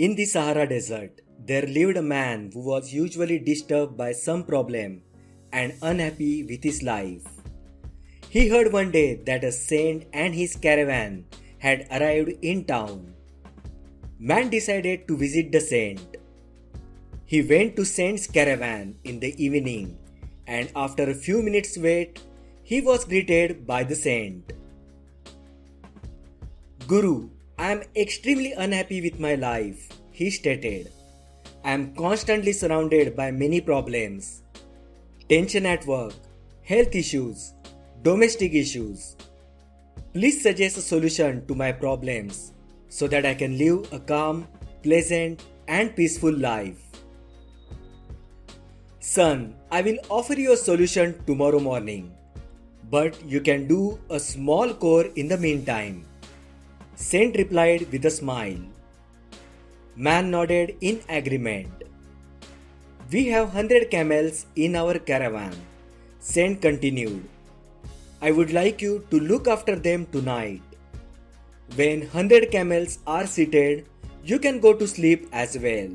In the Sahara Desert, there lived a man who was usually disturbed by some problem and unhappy with his life. He heard one day that a saint and his caravan had arrived in town. Man decided to visit the saint. He went to saint's caravan in the evening, and after a few minutes' wait, he was greeted by the saint. Guru, I am extremely unhappy with my life, he stated. I am constantly surrounded by many problems. Tension at work, health issues, domestic issues. Please suggest a solution to my problems so that I can live a calm, pleasant, and peaceful life. Son, I will offer you a solution tomorrow morning, but you can do a small chore in the meantime. Saint replied with a smile. Man nodded in agreement. We have 100 camels in our caravan, Saint continued. I would like you to look after them tonight. When 100 camels are seated, you can go to sleep as well.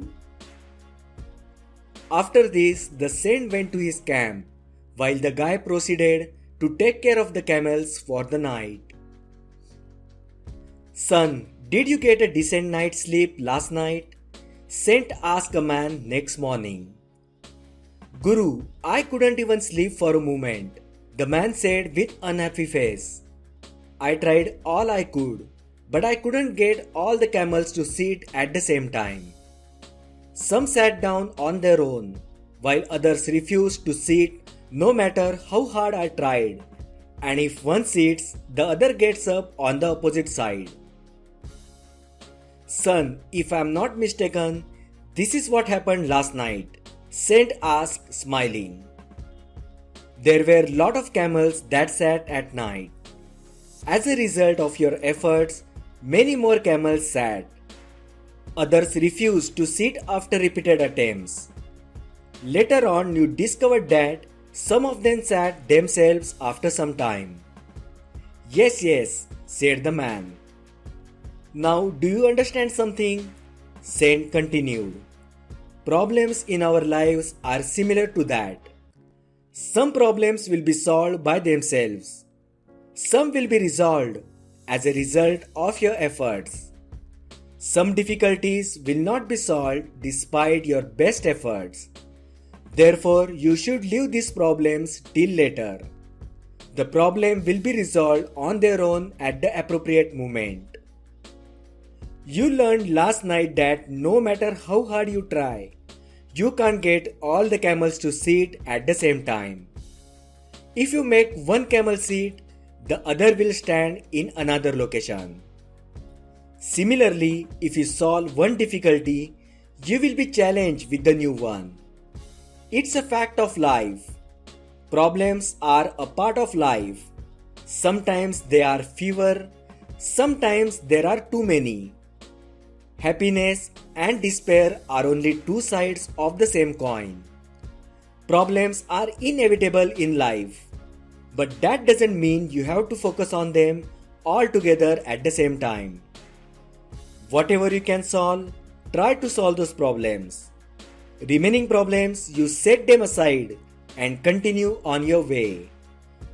After this, the saint went to his camp, while the guy proceeded to take care of the camels for the night. Son, did you get a decent night's sleep last night? Saint asked a man next morning. Guru, I couldn't even sleep for a moment, the man said with unhappy face. I tried all I could, but I couldn't get all the camels to sit at the same time. Some sat down on their own, while others refused to sit no matter how hard I tried, and if one sits, the other gets up on the opposite side. Son, if I am not mistaken, this is what happened last night, Saint asked, smiling. There were a lot of camels that sat at night. As a result of your efforts, many more camels sat. Others refused to sit after repeated attempts. Later on, you discovered that some of them sat themselves after some time. Yes, said the man. Now, do you understand something? Saint continued. Problems in our lives are similar to that. Some problems will be solved by themselves. Some will be resolved as a result of your efforts. Some difficulties will not be solved despite your best efforts. Therefore, you should leave these problems till later. The problem will be resolved on their own at the appropriate moment. You learned last night that no matter how hard you try, you can't get all the camels to sit at the same time. If you make one camel sit, the other will stand in another location. Similarly, if you solve one difficulty, you will be challenged with the new one. It's a fact of life. Problems are a part of life. Sometimes they are fewer, sometimes there are too many. Happiness and despair are only two sides of the same coin. Problems are inevitable in life, but that doesn't mean you have to focus on them all together at the same time. Whatever you can solve, try to solve those problems. Remaining problems, you set them aside and continue on your way.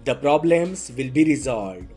The problems will be resolved.